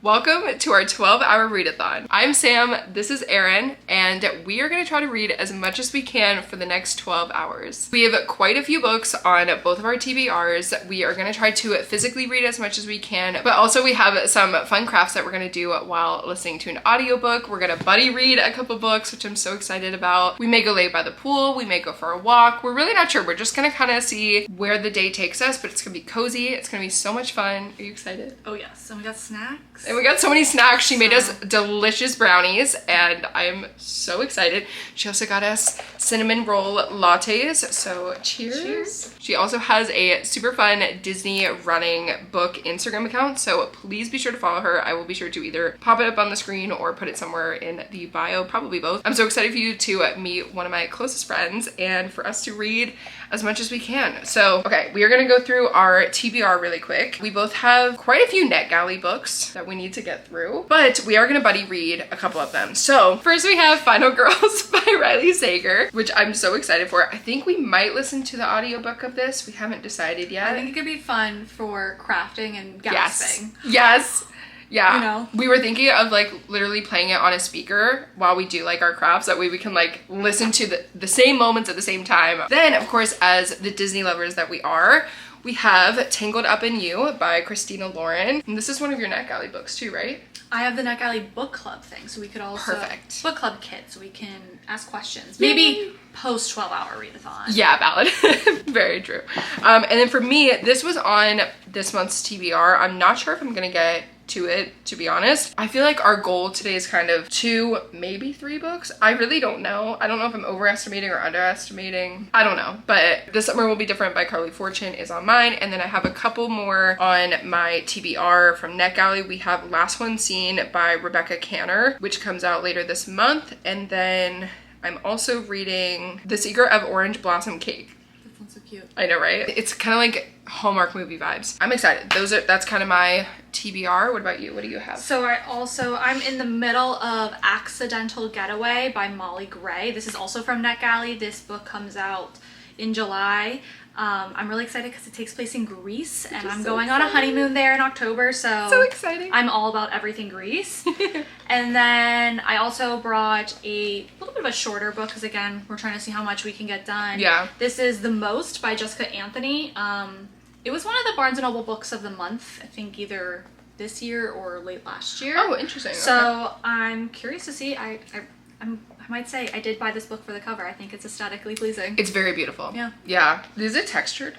Welcome to our 12-hour readathon. I'm Sam, this is Erin, and we are going to try to read as much as we can for the next 12 hours. We have quite a few books on both of our TBRs. We are going to try to physically read as much as we can, but also we have some fun crafts that we're going to do while listening to an audiobook. We're going to buddy read a couple books, which I'm so excited about. We may go lay by the pool, we may go for a walk. We're really not sure. We're just going to kind of see where the day takes us, but it's going to be cozy. It's going to be so much fun. Are you excited? Oh yes, and we got snacks. And we got so many snacks. She made us delicious brownies and I'm so excited. She also got us cinnamon roll lattes, so cheers. She also has a super fun Disney running book Instagram account, so please be sure to follow her. I will be sure to either pop it up on the screen or put it somewhere in the bio, probably both. I'm so excited for you to meet one of my closest friends and for us to read as much as we can. So, okay, we are gonna go through our TBR really quick. We both have quite a few NetGalley books that we need to get through, but we are gonna buddy read a couple of them. So first we have Final Girls by Riley Sager, which I'm so excited for. I think we might listen to the audiobook of this. We haven't decided yet. I think it could be fun for crafting and gasping. Yes. Yeah, you know? We were thinking of like literally playing it on a speaker while we do like our crafts. That way we can like listen to the same moments at the same time. Then of course, as the Disney lovers that we are, we have Tangled Up in You by Christina Lauren. And this is one of your NetGalley books too, right? I have the NetGalley book club thing, so we could also Perfect. Book club kit, so we can ask questions. Maybe post 12-hour readathon. Yeah, valid. Very true. And then for me, this was on this month's TBR. I'm not sure if I'm gonna get to it, to be honest. I feel like our goal today is kind of 2, maybe 3 books. I really don't know. I don't know if I'm overestimating or underestimating. I don't know. But This Summer Will Be Different by Carly Fortune is on mine. And then I have a couple more on my TBR from NetGalley. We have Last One Seen by Rebecca Canner, which comes out later this month. And then I'm also reading The Secret of Orange Blossom Cake. That sounds so cute. I know, right? It's kind of like Hallmark movie vibes. I'm excited. That's kind of my TBR. What about you? What do you have? So I'm in the middle of Accidental Getaway by Molly Gray. This is also from NetGalley. This book comes out in July. I'm really excited because it takes place in Greece, and I'm going on a honeymoon there in October, so exciting. I'm all about everything Greece. And then I also brought a little bit of a shorter book because, again, we're trying to see how much we can get done. Yeah. This is The Most by Jessica Anthony. It was one of the Barnes & Noble books of the month, I think either this year or late last year. Oh, interesting. So okay. I'm curious to see. I might say I did buy this book for the cover. I think it's aesthetically pleasing. It's very beautiful. Yeah. Yeah. Is it textured?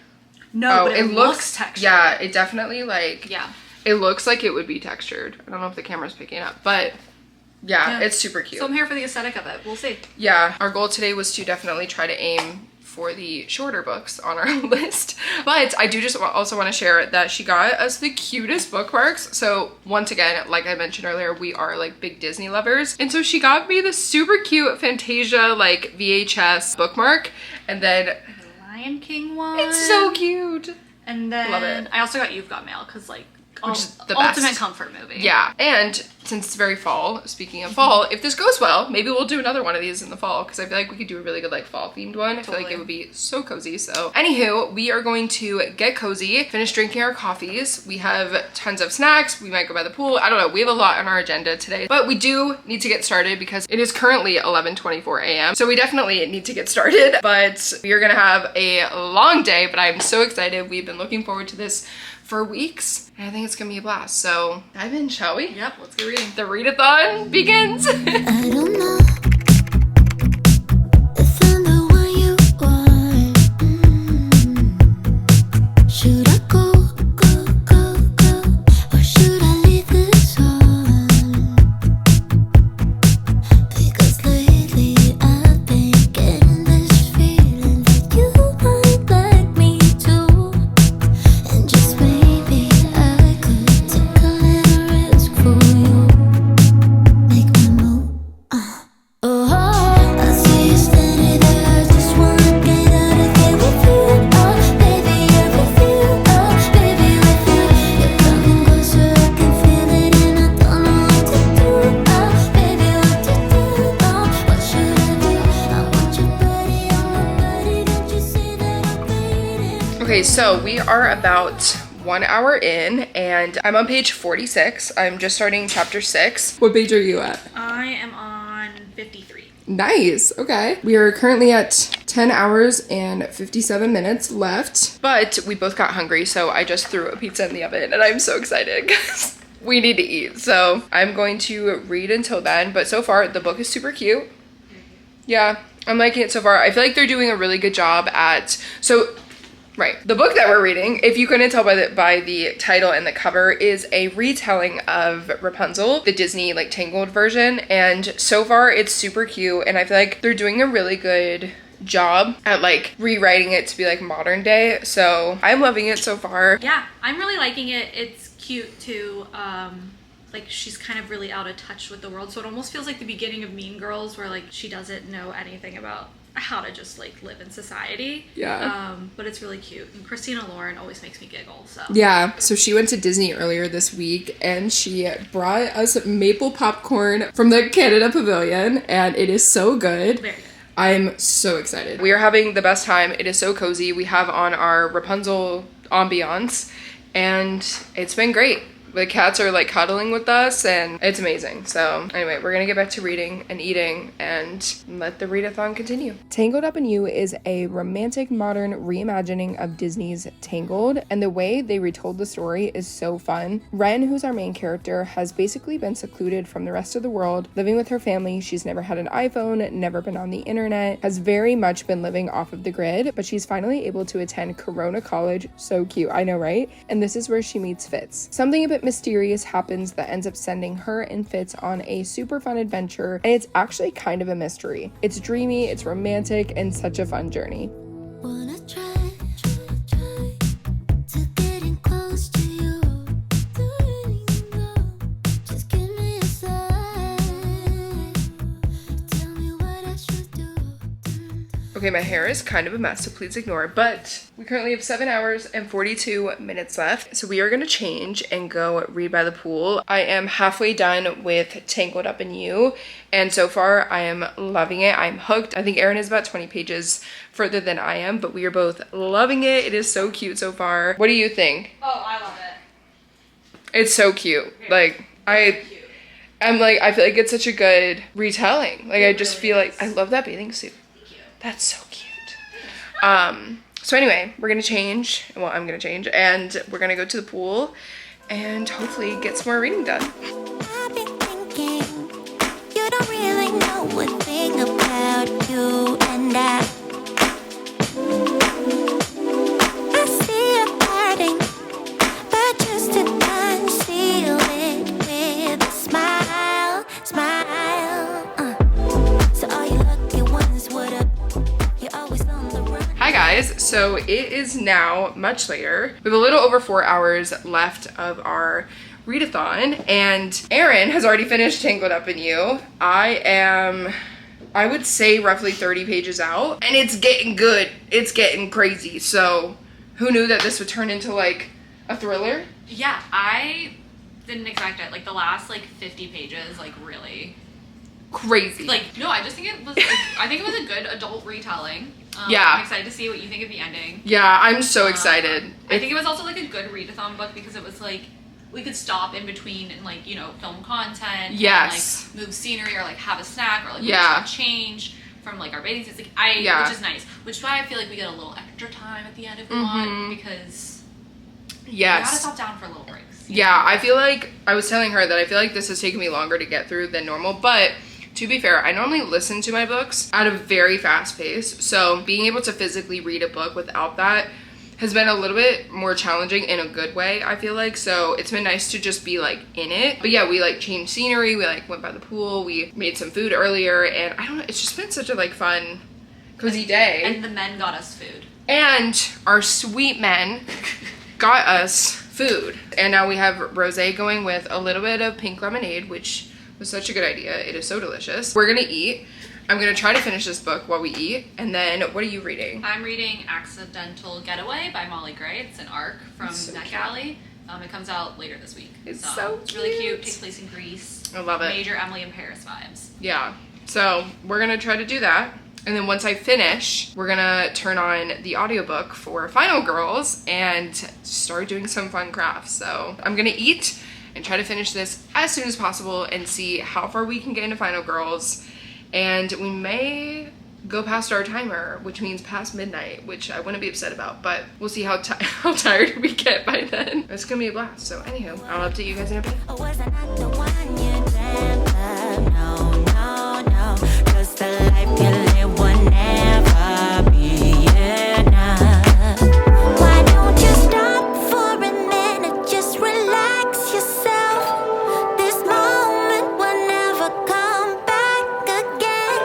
No, but it looks textured. Yeah, it definitely like... Yeah. It looks like it would be textured. I don't know if the camera's picking up, but yeah, it's super cute. So I'm here for the aesthetic of it. We'll see. Yeah. Our goal today was to definitely try to aim for the shorter books on our list, but I do just also want to share that she got us the cutest bookmarks. So once again, like I mentioned earlier, we are like big Disney lovers, and so she got me the super cute Fantasia like VHS bookmark, and then the Lion King one. It's so cute. And then Love it. I also got You've Got Mail because like which is the ultimate best. comfort movie. Yeah, and since it's very fall, speaking of fall, if this goes well, maybe we'll do another one of these in the fall because I feel like we could do a really good like fall themed one. I feel like it would be so cozy. So anywho, we are going to get cozy, finish drinking our coffees. We have tons of snacks. We might go by the pool. I don't know. We have a lot on our agenda today, but we do need to get started because it is currently 11:24 a.m. So we definitely need to get started, but we are gonna have a long day, but I'm so excited. We've been looking forward to this for weeks, and I think it's gonna be a blast. So dive in, shall we? Yep, let's get reading. The readathon begins. I don't know if I'm the one you want. Should I go, or should I leave this on? Because lately I've been getting this feeling that you might like me too, and just maybe I could take a little risk for you. Make my move. Oh, I see you standing there. I just wanna get out of here with you. Oh, baby, with you. Oh, baby, with you. You're coming closer. I can feel it, and I don't know what to do. Oh, baby, what to do? Oh, what should I do? I want your body on my body. Don't you see that I'm waiting? Okay, so we are about 1 hour in and I'm on page 46. I'm just starting chapter 6. What page are you at? I am on 53. Nice. Okay. We are currently at 10 hours and 57 minutes left, but we both got hungry, so I just threw a pizza in the oven and I'm so excited because we need to eat. So I'm going to read until then, but so far the book is super cute. Yeah, I'm liking it so far. I feel like they're doing a really good job at, right, the book that we're reading, if you couldn't tell by the title and the cover, is a retelling of Rapunzel, the Disney like Tangled version, and so far it's super cute, and I feel like they're doing a really good job at like rewriting it to be like modern day, so I'm loving it so far. Yeah, I'm really liking it. It's cute too. Like she's kind of really out of touch with the world, so it almost feels like the beginning of Mean Girls, where like she doesn't know anything about how to just like live in society. Yeah. But it's really cute, and Christina Lauren always makes me giggle. So yeah, so she went to Disney earlier this week and she brought us maple popcorn from the Canada Pavilion, and it is so good. very good. I'm so excited. We are having the best time. It is so cozy. We have on our Rapunzel ambiance and it's been great. The cats are like cuddling with us and it's amazing. So anyway, we're gonna get back to reading and eating and let the readathon continue. Tangled Up in You is a romantic modern reimagining of Disney's Tangled, and the way they retold the story is so fun. Wren, who's our main character, has basically been secluded from the rest of the world, living with her family. She's never had an iPhone, never been on the internet, has very much been living off of the grid, but she's finally able to attend Corona College. So cute, I know, right? And this is where she meets Fitz. Something a bit mysterious happens that ends up sending her and Fitz on a super fun adventure, and it's actually kind of a mystery. It's dreamy, it's romantic, and such a fun journey. Wanna try to getting close to you. Do anything, go. Just give me a sign. Tell me what I should do. Okay, my hair is kind of a mess, so please ignore, but we currently have 7 hours and 42 minutes left, so we are going to change and go read by the pool. I am halfway done with Tangled Up in You, and so far I am loving it. I'm hooked. I think Erin is about 20 pages further than I am, but we are both loving it. It is so cute so far. What do you think? Oh, I love it. It's so cute. Like, I'm like, I feel like it's such a good retelling. Like, I just feel like, I love that bathing suit. That's so cute. So anyway, we're gonna change. Well, I'm gonna change, and we're gonna go to the pool and hopefully get some more reading done. I've been thinking, you don't really know one thing about you and I see you hurting, but just to conceal it with a smile. So all you lucky ones, what up? You're always on the run. Hi guys, so it is now much later. We have a little over 4 hours left of our readathon, and Erin has already finished Tangled Up in You. I would say roughly 30 pages out, and it's getting good. It's getting crazy. So who knew that this would turn into like a thriller? Yeah, I didn't expect it. Like the last like 50 pages, like really Crazy. like no. I just think it was. I think it was a good adult retelling. Yeah. I'm excited to see what you think of the ending. Yeah, I'm so excited. I think it was also like a good readathon book because it was like we could stop in between and like, you know, film content. Yes. And, like move scenery or like have a snack or like Yeah. change from like our bathing suits. Like which is nice. Which is why I feel like we get a little extra time at the end if we want, because we gotta Yes. stop down for little breaks. Yeah, I feel like, I was telling her that I feel like this has taken me longer to get through than normal, but to be fair, I normally listen to my books at a very fast pace, so being able to physically read a book without that has been a little bit more challenging in a good way, I feel like. So it's been nice to just be like in it. But yeah, we like changed scenery, we like went by the pool, we made some food earlier, and I don't know, it's just been such a like fun, cozy day. And the men got us food. And our sweet men got us food. And now we have rosé going with a little bit of pink lemonade, which was such a good idea. It is so delicious. We're gonna eat. I'm gonna try to finish this book while we eat. And then, what are you reading? I'm reading Accidental Getaway by Molly Gray. It's an arc from NetGalley. It comes out later this week. It's so It's really cute. Takes place in Greece. I love it. Major Emily in Paris vibes. Yeah. So we're gonna try to do that. And then once I finish, we're gonna turn on the audiobook for Final Girls and start doing some fun crafts. So I'm gonna eat and try to finish this as soon as possible and see how far we can get into Final Girls. And we may go past our timer, which means past midnight, which I wouldn't be upset about, but we'll see how tired we get by then. It's gonna be a blast. So anywho, I'll update you guys in a bit. No, no, no, 'cause the life you live will never be enough. Why don't you stop for a minute, just relax yourself. This moment will never come back again.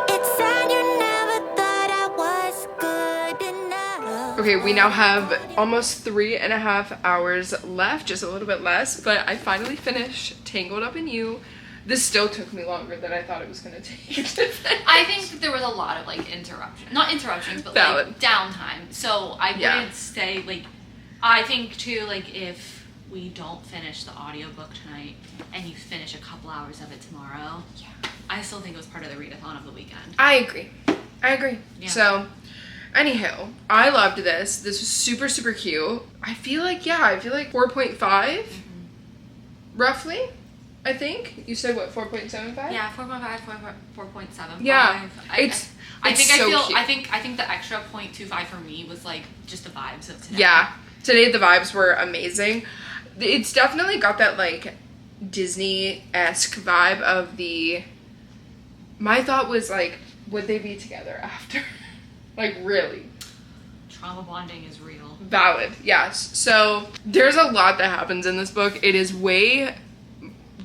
It's sad you never thought I was good enough. Okay, we now have almost 3.5 hours left, just a little bit less, but I finally finished Tangled Up in You. This still took me longer than I thought it was gonna take to finish. I think that there was a lot of like not interruptions, but Valid. like downtime. So I wouldn't say like, I think too, like if we don't finish the audiobook tonight and you finish a couple hours of it tomorrow, I still think it was part of the readathon of the weekend. I agree. Yeah. So, anyhow, I loved this. This was super, super cute. I feel like 4.5, roughly. I think you said what, 4.75? Yeah, 4.5, 4.75. Yeah, I cute. think the extra 0.25 for me was like just the vibes of today. Yeah, today the vibes were amazing. It's definitely got that like Disney-esque vibe of the. My thought was like, would they be together after? Like really. Trauma bonding is real. Valid, yes. So there's a lot that happens in this book. It is way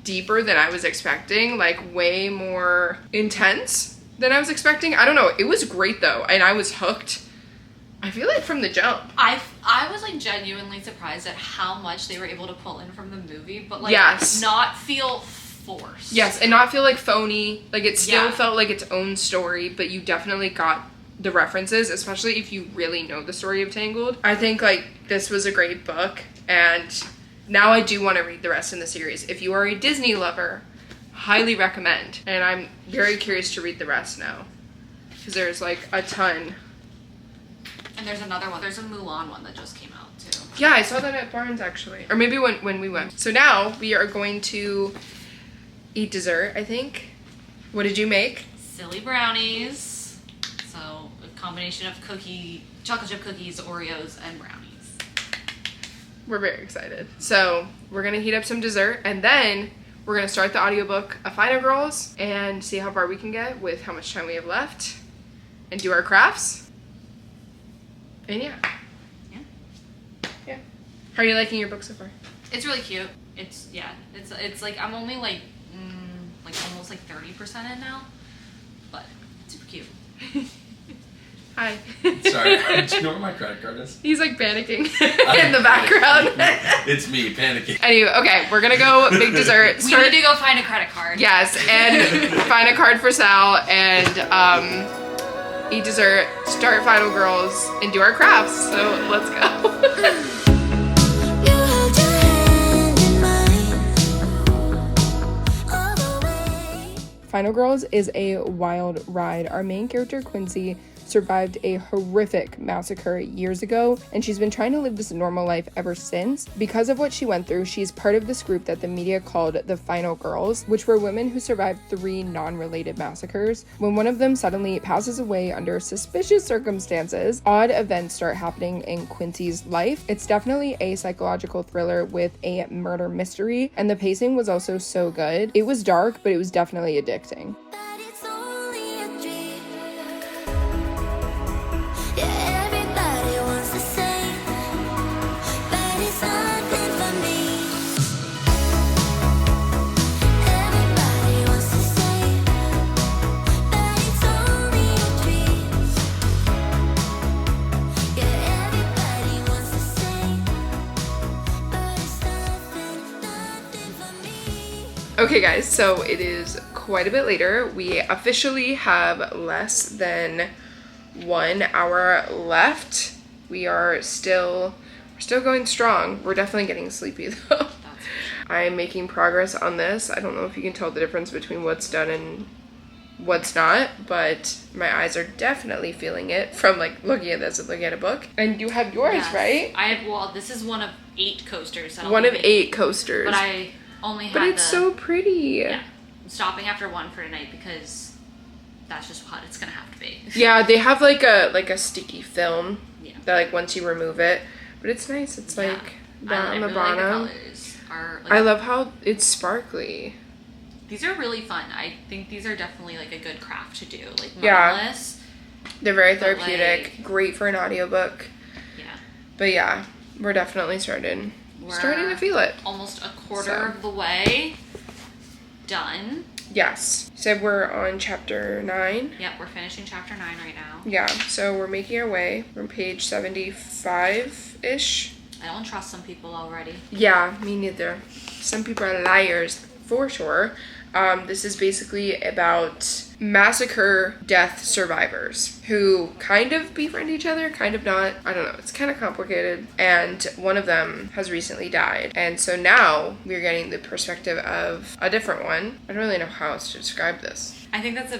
deeper than I was expecting, like way more intense than I was expecting. I don't know. It was great though, and I was hooked. I feel like from the jump. I was like genuinely surprised at how much they were able to pull in from the movie, but like not feel forced. Yes, and not feel like phony. Like it still felt like its own story, but you definitely got the references, especially if you really know the story of Tangled. I think like this was a great book, and now I do want to read the rest in the series. If you are a Disney lover, highly recommend. And I'm very curious to read the rest now, because there's like a ton. And there's another one. There's a Mulan one that just came out too. Yeah, I saw that at Barnes actually. Or maybe when we went. So now we are going to eat dessert, I think. What did you make? Silly brownies. So a combination of chocolate chip cookies, Oreos, and brownies. We're very excited. So we're gonna heat up some dessert, and then we're gonna start the audiobook of Final Girls and see how far we can get with how much time we have left and do our crafts. And yeah. How are you liking your book so far? It's really cute. It's like I'm only like almost like 30% in now, but it's super cute. Hi. Sorry, do you know where my credit card is? He's like panicking in the background. It's me panicking. Anyway, okay, we're gonna go make dessert. We need to go find a credit card. Yes, and find a card for Sal and eat dessert, start Final Girls, and do our crafts. So let's go. You held your hand in mine all the way. Final Girls is a wild ride. Our main character, Quincy, survived a horrific massacre years ago, and she's been trying to live this normal life ever since. Because of what she went through, she's part of this group that the media called the Final Girls, which were women who survived 3 non-related massacres. When one of them suddenly passes away under suspicious circumstances, odd events start happening in Quincy's life. It's definitely a psychological thriller with a murder mystery, and the pacing was also so good. It was dark, but it was definitely addicting. But it's only a dream. Yeah, everybody wants the same, but it's something for me. Everybody wants the same, but it's only a dream. Yeah, everybody wants the same, but it's nothing for me. Okay guys, so it is quite a bit later. We officially have less than 1 hour left. We're still going strong. We're definitely getting sleepy though. I'm making progress on this. I don't know if you can tell the difference between what's done and what's not, but my eyes are definitely feeling it from like looking at this and looking at a book. And you have yours, Yes. right? I have, well, this is one of 8 coasters. One of 8 coasters. But I only had But it's so pretty. Yeah. I'm stopping after one for tonight because that's just what it's gonna have to be. Yeah, they have like a sticky film. Yeah. That like once you remove it, but it's nice. It's like down on the really bottom. like the colors. Are, like, I love how it's sparkly. These are really fun. I think these are definitely like a good craft to do. Like Yeah. mindless. They're very But, therapeutic. like- Great for an audiobook. Yeah. But yeah, we're definitely starting We're to feel it. almost a quarter So. of the way done. Yes. So we're on chapter 9. Yep, we're finishing chapter 9 right now. Yeah, so we're making our way. We're on page 75-ish. I don't trust some people already. Yeah, me neither. Some people are liars, for sure. This is basically about massacre death survivors who kind of befriend each other, kind of not. I don't know. It's kind of complicated. And one of them has recently died. And so now we're getting the perspective of a different one. I don't really know how else to describe this. I think that's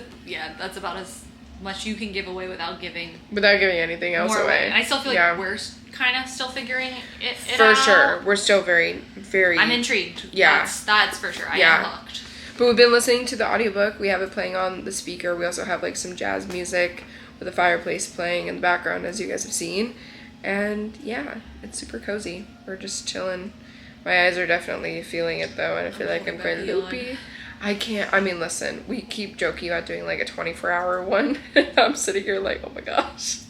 that's about as much you can give away without giving Without giving anything else more away. And I still feel like Yeah. we're kind of still figuring it For out. sure. We're still very, very... I'm intrigued. Yeah. That's for sure. I Yeah. am hooked. But we've been listening to the audiobook. We have it playing on the speaker. We also have like some jazz music with a fireplace playing in the background, as you guys have seen. And yeah, it's super cozy. We're just chilling. My eyes are definitely feeling it though, and I feel like I'm quite loopy. I can't, I mean, listen, we keep joking about doing like a 24-hour one. I'm sitting here like, oh my gosh.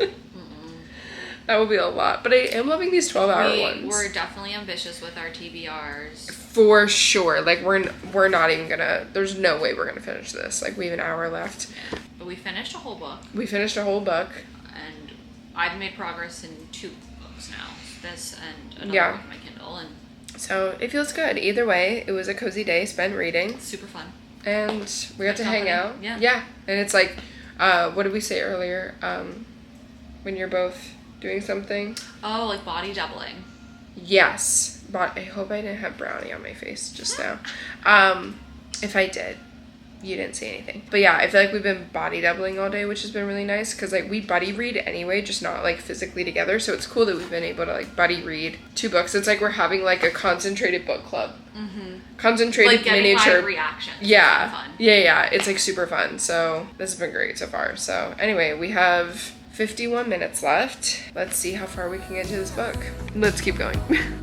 That would be a lot. But I am loving these 12-hour ones. We're definitely ambitious with our TBRs. For sure. Like, we're not even gonna, there's no way we're gonna finish this. Like, we have an hour left. But we finished a whole book. We finished a whole book. And I've made progress in 2 books now. This and another Yeah. book on my Kindle. And So, it feels good. Either way, it was a cozy day spent reading. super fun. And we got to hang out. Yeah. Yeah. And it's like, what did we say earlier? When you're both doing something? Oh, like body doubling. Yes. But I hope I didn't have brownie on my face just now. If I did, you didn't say anything. But yeah, I feel like we've been body doubling all day, which has been really nice because like we buddy read anyway, just not like physically together. So it's cool that we've been able to like buddy read 2 books. It's like we're having like a concentrated book club. Concentrated Like getting miniature. live reactions. Yeah. It's fun. Yeah. It's like super fun. So this has been great so far. So anyway, we have 51 minutes left. Let's see how far we can get to this book. Let's keep going. You're in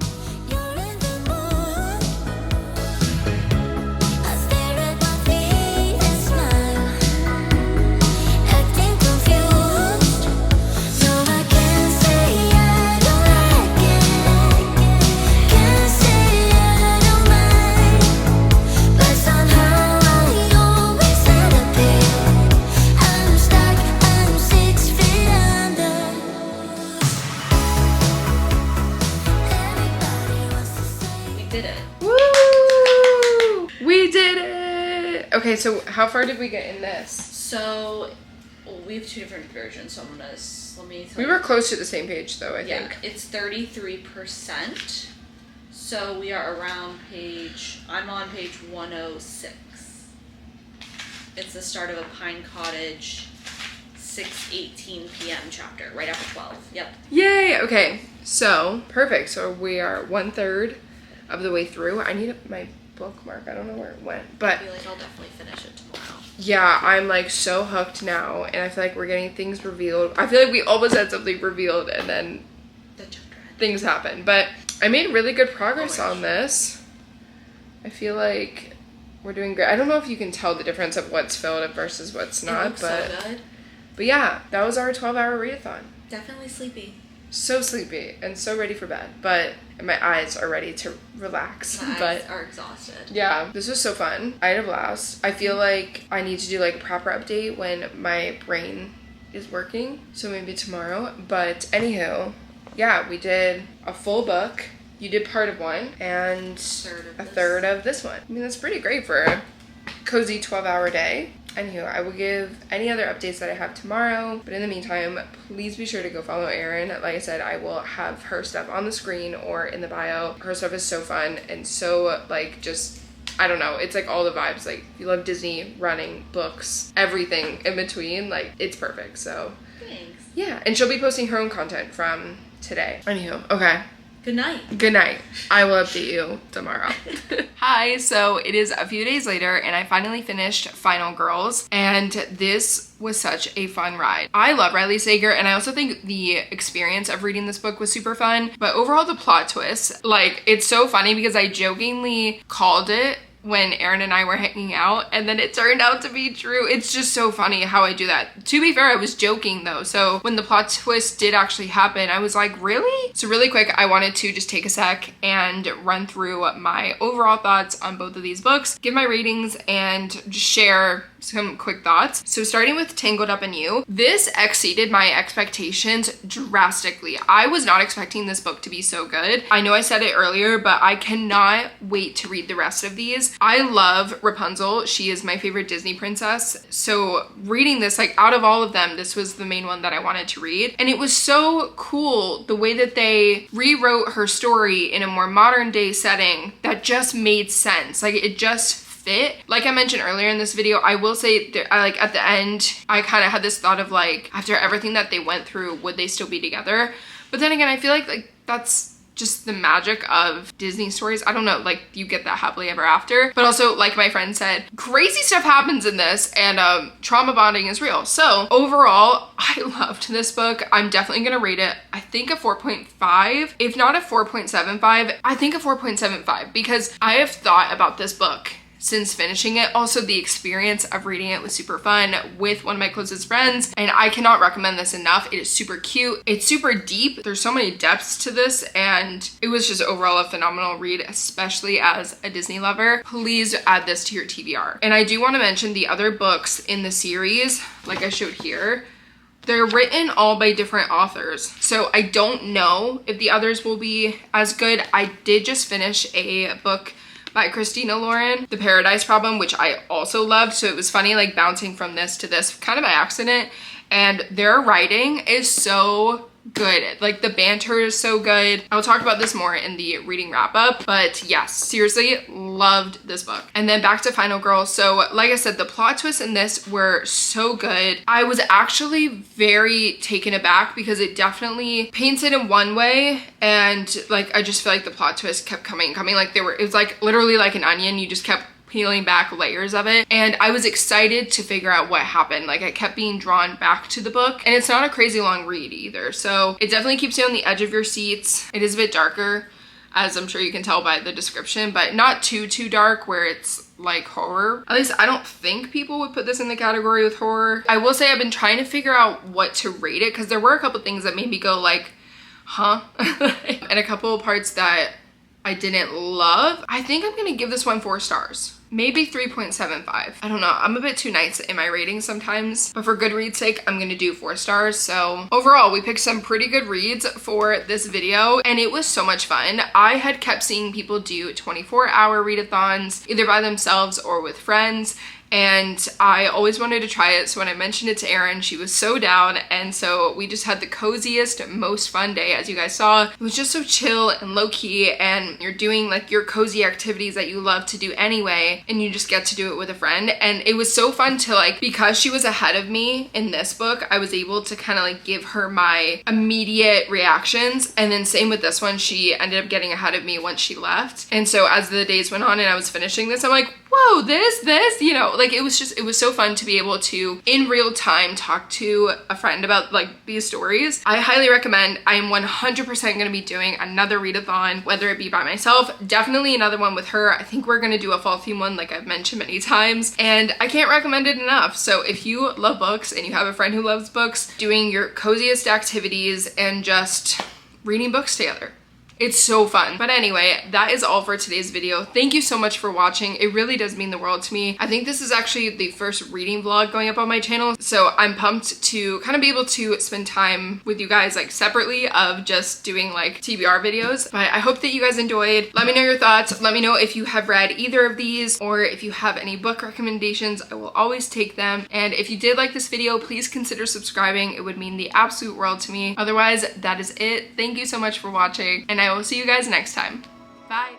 the mood. I stare at my feet and smile, acting confused. So I can't say I don't like it, can't say I don't mind, but somehow I always end up here. I'm stuck, I'm 6 feet under. Everybody wants to say We did it. Woo! We did it! Okay, so how far did we get in this? So we have 2 different versions. So I'm gonna let me. We were close to the same page though, I think. It's 33%. So we are around I'm on page 106. It's the start of a Pine Cottage 6:18 p.m. chapter, right after 12. Yep. Yay! Okay, so perfect. So we are 1/3 of the way through. I need my bookmark. I don't know where it went, but I feel like I'll definitely finish it tomorrow. yeah, I'm like so hooked now, and I feel like we're getting things revealed. I feel like we almost had something revealed, and then The chapter ended. things happen. But I made really good progress Oh my on this. I feel like we're doing great. I don't know if you can tell the difference of what's filled versus what's It not, looks but so good. but yeah, that was our 12-hour readathon. Definitely sleepy. So sleepy and so ready for bed, but my eyes are ready to relax. My but eyes are exhausted. yeah, this was so fun. I had a blast. I feel like I need to do like a proper update when my brain is working, so maybe tomorrow. But anywho, yeah, we did a full book. You did part of one and a third of this one. I mean, that's pretty great for a cozy 12-hour day. Anywho, I will give any other updates that I have tomorrow. But in the meantime, please be sure to go follow Erin. Like I said, I will have her stuff on the screen or in the bio. Her stuff is so fun and so like just I don't know, it's like all the vibes. Like if you love Disney, running, books, everything in between, like it's perfect. So Thanks. yeah, and she'll be posting her own content from today. Anywho, okay. Good night. Good night. I will update you tomorrow. Hi, so it is a few days later and I finally finished Final Girls, and this was such a fun ride. I love Riley Sager, and I also think the experience of reading this book was super fun, but overall the plot twist, like it's so funny because I jokingly called it when Aaron and I were hanging out, and then it turned out to be true. It's just so funny how I do that. To be fair, I was joking though, so when the plot twist did actually happen, I was like, really? So really quick, I wanted to just take a sec and run through my overall thoughts on both of these books, give my ratings, and just share some quick thoughts. So starting with Tangled Up in You, this exceeded my expectations drastically. I was not expecting this book to be so good. I know I said it earlier, but I cannot wait to read the rest of these. I love Rapunzel. She is my favorite Disney princess. So reading this, like out of all of them, this was the main one that I wanted to read. And it was so cool the way that they rewrote her story in a more modern day setting that just made sense. Like it just fit. Like I mentioned earlier in this video, I will say that like at the end, I kind of had this thought of like, after everything that they went through, would they still be together? But then again, I feel like that's just the magic of Disney stories. I don't know, like you get that happily ever after, but also like my friend said, crazy stuff happens in this, and trauma bonding is real. So overall, I loved this book. I'm definitely gonna rate it, I think a 4.5, if not a 4.75, I think a 4.75, because I have thought about this book since finishing it. Also, the experience of reading it was super fun with one of my closest friends, and I cannot recommend this enough. It is super cute. It's super deep. There's so many depths to this, and it was just overall a phenomenal read, especially as a Disney lover. Please add this to your TBR. And I do want to mention the other books in the series, like I showed here. They're written all by different authors, so I don't know if the others will be as good. I did just finish a book by Christina Lauren, The Paradise Problem, which I also loved. So it was funny like bouncing from this to this kind of by accident. And their writing is so good. Like the banter is so good. I'll talk about this more in the reading wrap up, but yes, seriously loved this book. And then back to Final Girl. So like I said, the plot twists in this were so good. I was actually very taken aback because it definitely paints it in one way, and like I just feel like the plot twist kept coming. Like it was like literally like an onion. You just kept peeling back layers of it, and I was excited to figure out what happened. Like I kept being drawn back to the book, and it's not a crazy long read either, so it definitely keeps you on the edge of your seats. It is a bit darker, as I'm sure you can tell by the description, but not too dark where it's like horror. At least I don't think people would put this in the category with horror. I will say I've been trying to figure out what to rate it, because there were a couple things that made me go like, huh? And a couple of parts that I didn't love. I think I'm gonna give this one 4 stars. Maybe 3.75. I don't know. I'm a bit too nice in my ratings sometimes, but for Goodreads' sake, I'm gonna do 4 stars. So overall, we picked some pretty good reads for this video, and it was so much fun. I had kept seeing people do 24-hour readathons, either by themselves or with friends, and I always wanted to try it. So when I mentioned it to Erin, she was so down, and so we just had the coziest, most fun day. As you guys saw, it was just so chill and low-key, and you're doing like your cozy activities that you love to do anyway, and you just get to do it with a friend. And it was so fun to like, because she was ahead of me in this book, I was able to kind of like give her my immediate reactions, and then same with this one, she ended up getting ahead of me once she left. And so as the days went on and I was finishing this, I'm like, whoa, this, you know, like it was so fun to be able to in real time talk to a friend about like these stories. I highly recommend. I am 100% going to be doing another readathon, whether it be by myself, definitely another one with her. I think we're going to do a fall theme one, like I've mentioned many times, and I can't recommend it enough. So if you love books and you have a friend who loves books, doing your coziest activities and just reading books together, it's so fun. But anyway, that is all for today's video. Thank you so much for watching. It really does mean the world to me. I think this is actually the first reading vlog going up on my channel, so I'm pumped to kind of be able to spend time with you guys like separately of just doing like TBR videos. But I hope that you guys enjoyed. Let me know your thoughts. Let me know if you have read either of these, or if you have any book recommendations. I will always take them. And if you did like this video, please consider subscribing. It would mean the absolute world to me. Otherwise, that is it. Thank you so much for watching, and I will see you guys next time. Bye.